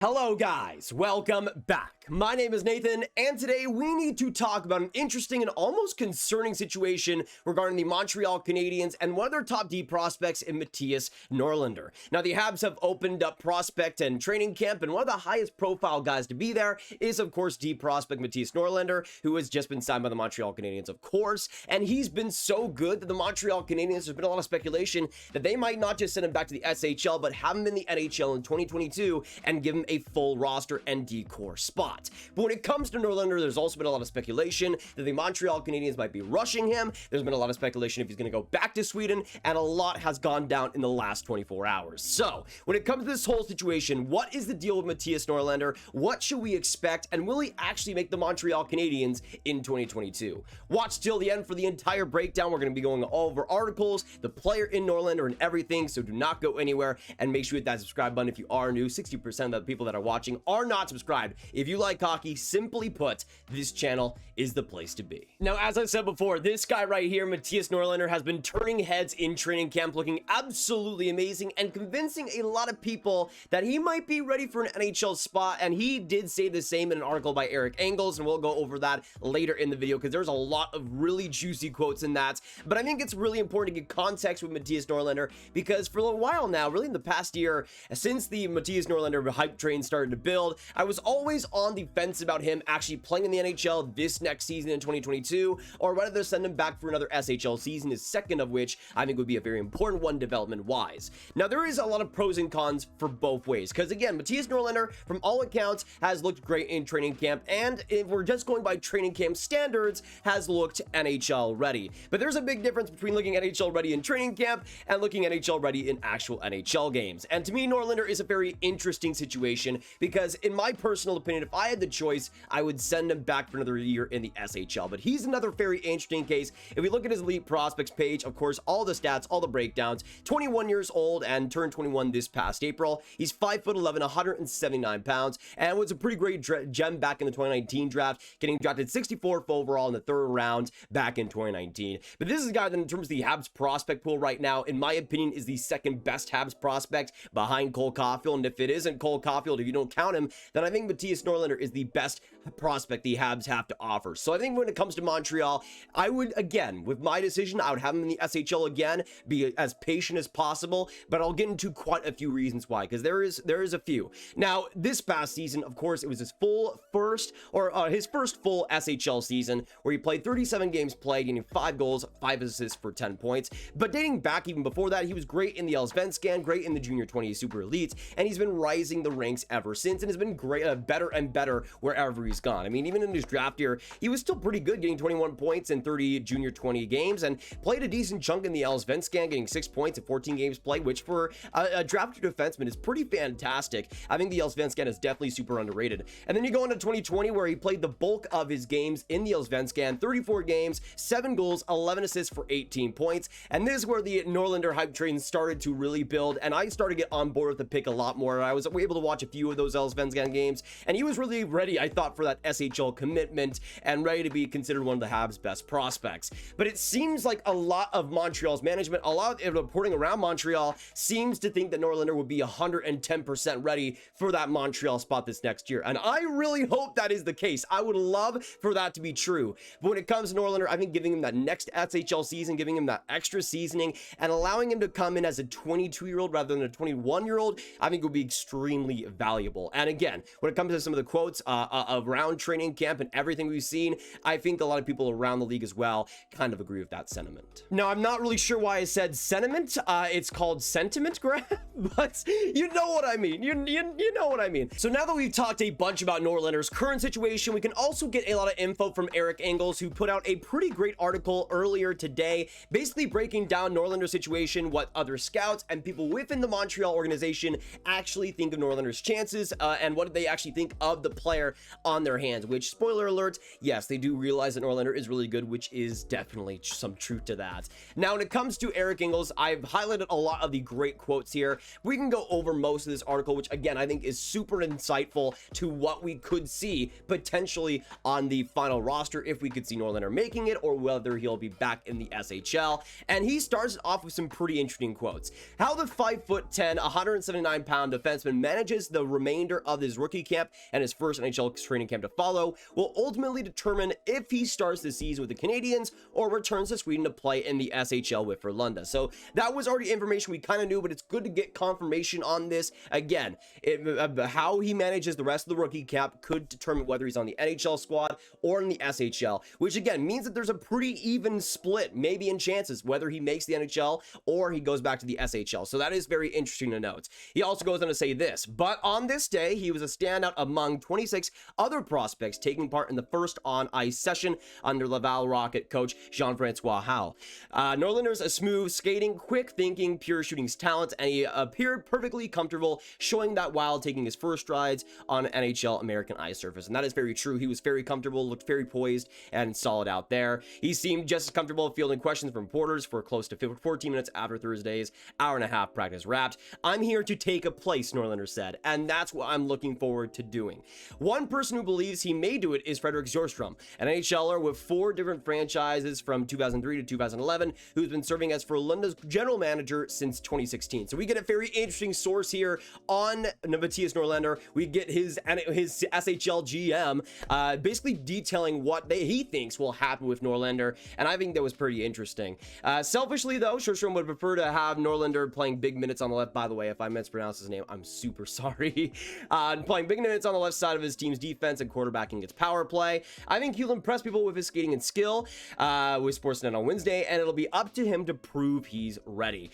Hello guys, welcome back. My name is Nathan, and today we need to talk about an interesting and almost concerning situation regarding the Montreal Canadiens and one of their top D prospects in Mattias Norlinder. Now, the Habs have opened up prospect and training camp, and one of the highest profile guys to be there is, of course, D prospect Mattias Norlinder, who has just been signed by the Montreal Canadiens, of course, and he's been so good that the Montreal Canadiens, there's been a lot of speculation that they might not just send him back to the SHL, but have him in the NHL in 2022 and give him a full roster and D-core spot. But when it comes to Norlinder, there's also been a lot of speculation that the Montreal Canadiens might be rushing him. There's been a lot of speculation if he's going to go back to Sweden, and a lot has gone down in the last 24 hours. So, when it comes to this whole situation, what is the deal with Mattias Norlinder? What should we expect? And will he actually make the Montreal Canadiens in 2022? Watch till the end for the entire breakdown. We're going to be going all over articles, the player in Norlinder, and everything, so do not go anywhere, and make sure you hit that subscribe button if you are new. 60% of the people that are watching are not subscribed. If you like hockey, simply put, this channel is the place to be. Now, as I said before, this guy right here, Mattias Norlinder, has been turning heads in training camp, looking absolutely amazing and convincing a lot of people that he might be ready for an NHL spot, and he did say the same in an article by Eric Engels, and we'll go over that later in the video because there's a lot of really juicy quotes in that. But I think it's really important to get context with Mattias Norlinder because for a while now, really in the past year, since the Mattias Norlinder hype train started to build, I was always on the fence about him actually playing in the NHL this next season in 2022, or whether they send him back for another SHL season, his second of which I think would be a very important one development wise. Now, there is a lot of pros and cons for both ways, because again, Mattias Norlinder, from all accounts, has looked great in training camp, and if we're just going by training camp standards, has looked NHL ready. But there's a big difference between looking NHL ready in training camp and looking NHL ready in actual NHL games. And to me, Norlinder is a very interesting situation because in my personal opinion, if I had the choice, I would send him back for another year in the SHL. But he's another very interesting case. If we look at his elite prospects page, of course, all the stats, all the breakdowns, 21 years old and turned 21 this past April. He's 5'11", 179 pounds, and was a pretty great gem back in the 2019 draft, getting drafted 64th overall in the third round back in 2019. But this is a guy that in terms of the Habs prospect pool right now, in my opinion, is the second best Habs prospect behind Cole Caulfield. And if it isn't Cole Caulfield, if you don't count him, then I think Mattias Norlinder is the best prospect the Habs have to offer. So I think when it comes to Montreal, I would, again, with my decision, I would have him in the SHL again, be as patient as possible, but I'll get into quite a few reasons why, because there is a few. Now, this past season, of course, it was his his first full SHL season, where he played 37 games played, getting 5 goals, 5 assists for 10 points. But dating back even before that, he was great in the Allsvenskan, great in the Junior 20 Super Elites, and he's been rising the ranks ever since, and has been great, better and better wherever he's gone. I mean, even in his draft year, he was still pretty good, getting 21 points in 30 Junior 20 games, and played a decent chunk in the Allsvenskan, getting 6 points in 14 games played, which for a drafted defenseman is pretty fantastic. I think the Allsvenskan is definitely super underrated. And then you go into 2020, where he played the bulk of his games in the Allsvenskan, 34 games, 7 goals, 11 assists for 18 points, and this is where the Norlinder hype train started to really build, and I started to get on board with the pick a lot more. I was able to watch a few of those Allsvenskan games, and he was really ready, I thought, for that SHL commitment and ready to be considered one of the Habs' best prospects. But it seems like a lot of Montreal's management, a lot of reporting around Montreal, seems to think that Norlinder would be 110% ready for that Montreal spot this next year, and I really hope that is the case. I would love for that to be true. But when it comes to Norlinder, I think giving him that next SHL season, giving him that extra seasoning, and allowing him to come in as a 22-year-old rather than a 21-year-old, I think would be extremely valuable. And again, when it comes to some of the quotes around training camp and everything we've seen, I think a lot of people around the league as well kind of agree with that sentiment. Now, I'm not really sure why I said sentiment. It's called sentiment graph, but you know what I mean. You know what I mean. So now that we've talked a bunch about Norlinder's current situation, we can also get a lot of info from Eric Engels, who put out a pretty great article earlier today, basically breaking down Norlinder's situation, what other scouts and people within the Montreal organization actually think of Norlinder's chances, and what they actually think of the player on their hands, which, spoiler alert, yes, they do realize that Norlinder is really good, which is definitely some truth to that. Now, when it comes to Eric Engels, I've highlighted a lot of the great quotes here. We can go over most of this article, which again, I think is super insightful to what we could see potentially on the final roster if we could see Norlinder making it, or whether he'll be back in the SHL. And he starts off with some pretty interesting quotes. How the 5'10", 179-pound defenseman manages the remainder of his rookie camp and his first NHL training camp to follow will ultimately determine if he starts the season with the Canadiens or returns to Sweden to play in the SHL with Frölunda. So that was already information we kind of knew, but it's good to get confirmation on this. Again, how he manages the rest of the rookie camp could determine whether he's on the NHL squad or in the SHL, which again means that there's a pretty even split, maybe in chances, whether he makes the NHL or he goes back to the SHL. So that is very interesting to note. He also goes on to say this, but on this day, he was a standout among 26 other prospects taking part in the first on-ice session under Laval Rocket coach Jean-Francois Howe. Norlinder's a smooth skating, quick thinking, pure shooting talent, and he appeared perfectly comfortable, showing that while taking his first strides on NHL American ice surface. And that is very true. He was very comfortable, looked very poised and solid out there. He seemed just as comfortable fielding questions from reporters for close to 14 minutes after Thursday's hour-and-a-half practice wrapped. "I'm here to take a place," Norlinder said, "and that's what I'm looking forward to doing." One person who believes he may do it is Fredrik Sjöström, an NHLer with 4 different franchises from 2003 to 2011, who's been serving as Frölunda's general manager since 2016. So we get a very interesting source here on Mattias Norlinder. We get his SHL GM basically detailing what he thinks will happen with Norlinder, and I think that was pretty interesting. Selfishly, though, Sjöström would prefer to have Norlinder playing big minutes on the left. By the way, if I mispronounce his name, I'm super sorry. Playing big minutes on the left side of his team's defense and quarterbacking its power play. I think he'll impress people with his skating and skill with Sportsnet on Wednesday, and it'll be up to him to prove he's ready.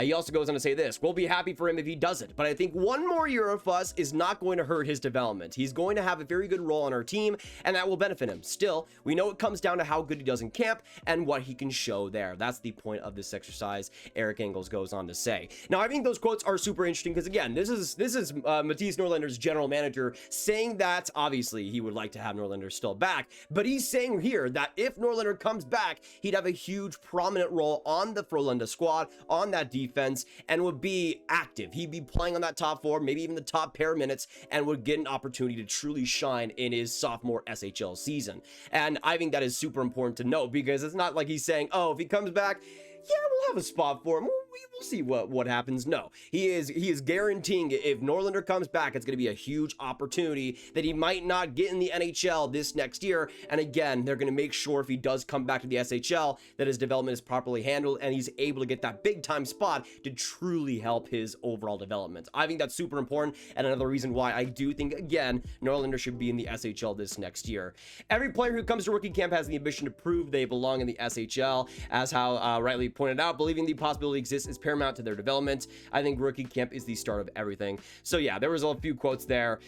He also goes on to say this: "We'll be happy for him if he does it, but I think one more year of us is not going to hurt his development. He's going to have a very good role on our team, and that will benefit him. Still, we know it comes down to how good he does in camp and what he can show there. That's the point of this exercise," Eric Engels goes on to say. Now, I think those quotes are super interesting because, again, this is Mattias Norlinder's general manager saying that obviously he would like to have Norlinder still back, but he's saying here that if Norlinder comes back, he'd have a huge prominent role on the Frölunda squad, on that defense, and would be active. He'd be playing on that top 4, maybe even the top pair minutes, and would get an opportunity to truly shine in his sophomore SHL season. And I think that is super important to note because it's not like he's saying, oh, if he comes back, yeah, we'll have a spot for him. We'll see what happens. No, he is guaranteeing if Norlinder comes back, it's going to be a huge opportunity that he might not get in the NHL this next year. And again, they're going to make sure if he does come back to the SHL that his development is properly handled and he's able to get that big time spot to truly help his overall development. I think that's super important, and another reason why I do think, again, Norlinder should be in the SHL this next year. Every player who comes to rookie camp has the ambition to prove they belong in the SHL, as how rightly pointed out. Believing the possibility exists is paramount to their development. I think rookie camp is the start of everything. So yeah, there was a few quotes there.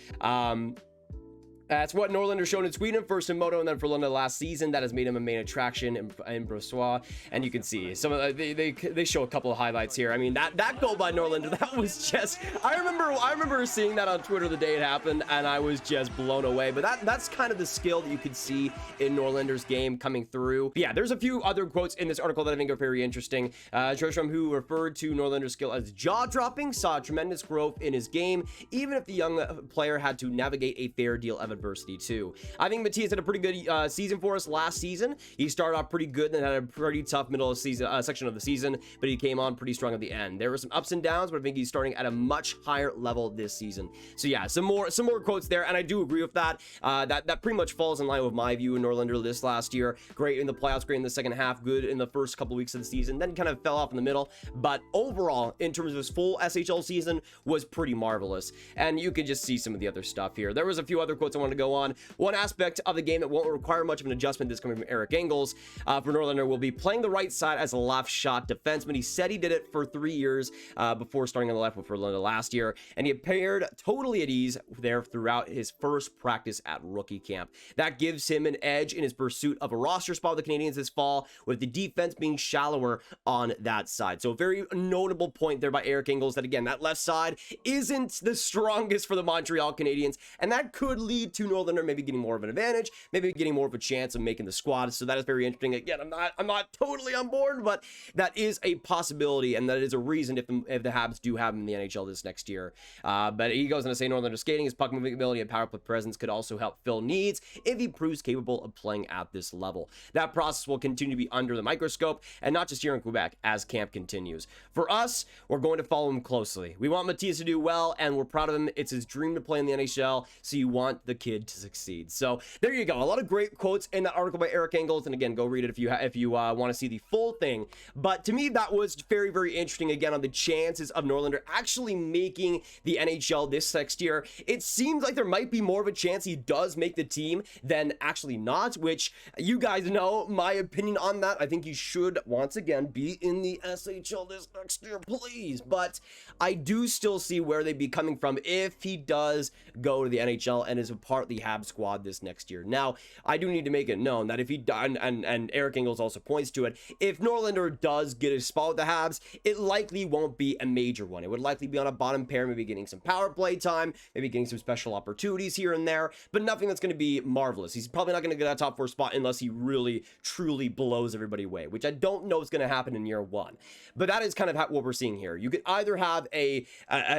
That's what Norlinder showed in Sweden, first in Modo and then Frölunda last season. That has made him a main attraction in Brossois. And you can see some of they show a couple of highlights here. I mean, that goal by Norlinder, that was just, I remember seeing that on Twitter the day it happened, and I was just blown away. But that's kind of the skill that you could see in Norlinder's game coming through. But yeah, there's a few other quotes in this article that I think are very interesting. Sjöström, who referred to Norlinder's skill as jaw-dropping, saw tremendous growth in his game, even if the young player had to navigate a fair deal of adversity too. I think Mattias had a pretty good season for us last season. He started off pretty good and had a pretty tough middle of season section of the season, but he came on pretty strong at the end. There were some ups and downs, but I think he's starting at a much higher level this season. So yeah, some more quotes there, and I do agree with that. That pretty much falls in line with my view in Norlinder this last year. Great in the playoffs, great in the second half, good in the first couple weeks of the season, then kind of fell off in the middle. But overall, in terms of his full SHL season, was pretty marvelous. And you could just see some of the other stuff here. There was a few other quotes I wanted to go on. One aspect of the game that won't require much of an adjustment, this coming from Eric Engels, for Norlinder, will be playing the right side as a left shot defenseman. He said he did it for 3 years before starting on the left with Frölunda last year, and he appeared totally at ease there throughout his first practice at rookie camp. That gives him an edge in his pursuit of a roster spot with the Canadiens this fall, with the defense being shallower on that side. So a very notable point there by Eric Engels that, again, that left side isn't the strongest for the Montreal Canadiens, and that could lead to Norlinder maybe getting more of an advantage, maybe getting more of a chance of making the squad. So that is very interesting. Again, I'm not totally on board, but that is a possibility, and that is a reason if the Habs do have him in the NHL this next year. But he goes on to say Norlinder skating, his puck moving ability, and power play presence could also help fill needs if he proves capable of playing at this level. That process will continue to be under the microscope, and not just here in Quebec, as camp continues. For us, we're going to follow him closely. We want Mattias to do well, and we're proud of him. It's his dream to play in the NHL, so you want the kid to succeed. So there you go. A lot of great quotes in that article by Eric Engels, and again, go read it if you want to see the full thing. But to me, that was very, very interesting, again, on the chances of Norlinder actually making the NHL this next year. It seems like there might be more of a chance he does make the team than actually not, which you guys know my opinion on that. I think he should, once again, be in the SHL this next year, please. But I do still see where they'd be coming from if he does go to the NHL and is a part of the Habs squad this next year. Now, I do need to make it known that if he, and Eric Engels also points to it, if Norlinder does get a spot with the Habs, it likely won't be a major one. It would likely be on a bottom pair, maybe getting some power play time, maybe getting some special opportunities here and there, but nothing that's going to be marvelous. He's probably not going to get that top 4 spot unless he really, truly blows everybody away, which I don't know is going to happen in year 1. But that is kind of what we're seeing here. You could either have a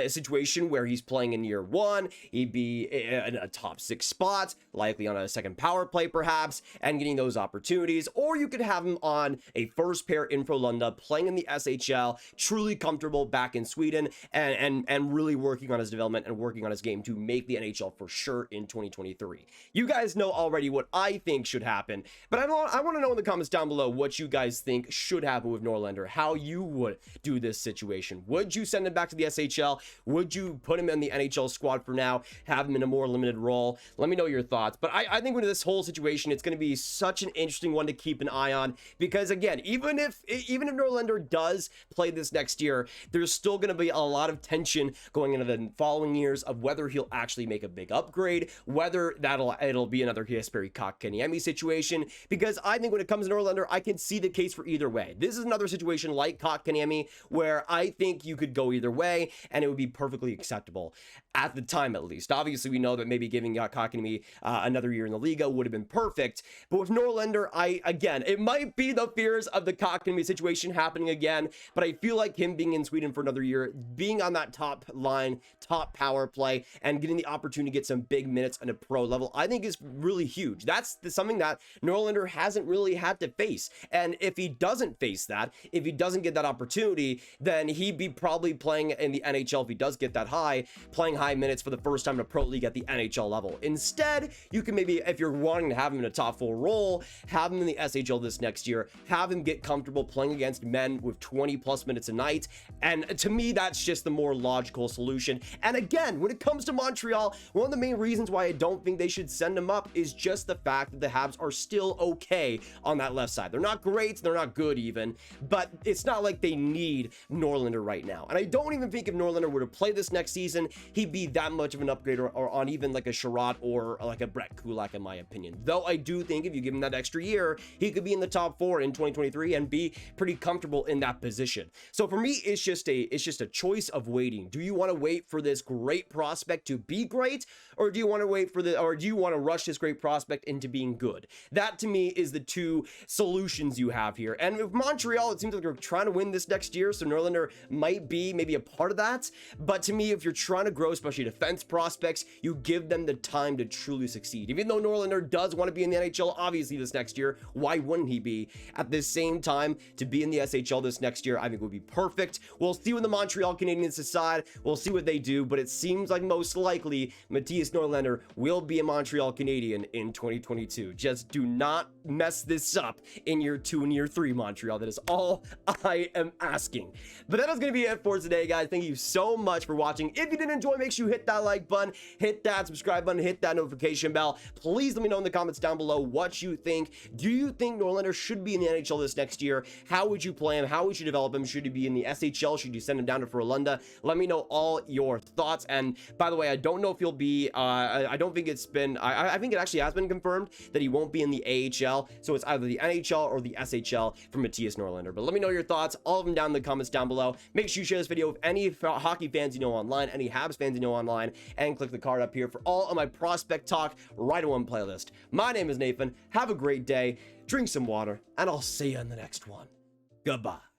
situation where he's playing in year 1, he'd be in a top 6 spot, likely on a second power play perhaps, and getting those opportunities, or you could have him on a first pair in Frölunda, playing in the SHL, truly comfortable back in Sweden, and really working on his development and working on his game to make the NHL for sure in 2023. You guys know already what I think should happen, but I want to know in the comments down below what you guys think should happen with Norlinder, how you would do this situation. Would you send him back to the SHL? Would you put him in the NHL squad for now, have him in a more limited role? Let me know your thoughts. But I think with this whole situation, it's going to be such an interesting one to keep an eye on, because again, even if Norlinder does play this next year, there's still going to be a lot of tension going into the following years of whether he'll actually make a big upgrade, whether it'll be another Jesperi Kotkaniemi situation, because I think when it comes to Norlinder, I can see the case for either way. This is another situation like Kotkaniemi where I think you could go either way and it would be perfectly acceptable at the time, at least. Obviously, we know that maybe giving Kotkaniemi another year in the Liga would have been perfect, but with Norlinder, again, it might be the fears of the Kotkaniemi situation happening again, but I feel like him being in Sweden for another year, being on that top line, top power play, and getting the opportunity to get some big minutes on a pro level, I think is really huge. That's something that Norlinder hasn't really had to face. And if he doesn't face that, if he doesn't get that opportunity, then he'd be probably playing in the NHL if he does get that high, playing high minutes for the first time in a pro league at the NHL level. Instead, you can maybe, if you're wanting to have him in a top 4 role, have him in the SHL this next year, have him get comfortable playing against men with 20 plus minutes a night. And to me, that's just the more logical solution. And again, when it comes to Montreal, one of the main reasons why I don't think they should send him up is just the fact that the Habs are still okay on that left side. They're not great, they're not good even, but it's not like they need Norlinder right now. And I don't even think if Norlinder were to play this next season, he'd be that much of an upgrade or on even like a Sherratt or like a Brett Kulak, in my opinion. Though I do think if you give him that extra year, he could be in the top 4 in 2023 and be pretty comfortable in that position. So for me, it's just a choice of waiting. Do you want to wait for this great prospect to be great, or do you want to rush this great prospect into being good? That to me is the two solutions you have here. And with Montreal, it seems like they're trying to win this next year, so Norlinder might be maybe a part of that. But to me, if you're trying to grow, especially defense prospects, you give them the time to truly succeed. Even though Norlinder does want to be in the NHL, obviously this next year, why wouldn't he be? At the same time, to be in the SHL this next year, I think would be perfect. We'll see when the Montreal Canadiens decide. We'll see what they do, but it seems like most likely Mattias Norlinder will be a Montreal Canadien in 2022. Just do not mess this up in year 2 and year 3, Montreal. That is all I am asking. But that is going to be it for today, guys. Thank you so much for watching. If you did enjoy, make sure you hit that like button, hit that subscribe button, hit that notification bell. Please let me know in the comments down below what you think. Do you think Norlinder should be in the NHL this next year? How would you play him? How would you develop him? Should he be in the SHL? Should you send him down to Frölunda? Let me know all your thoughts. And by the way, I don't know if he'll be, I don't think it's been, I think it actually has been confirmed that he won't be in the AHL. So it's either the NHL or the SHL for Mattias Norlinder. But let me know your thoughts, all of them down in the comments down below. Make sure you share this video with any hockey fans you know online, any Habs fans you know online, and click the card up here for all of my my prospect talk right in one playlist. My name is Nathan. Have a great day. Drink some water, and I'll see you in the next one. Goodbye.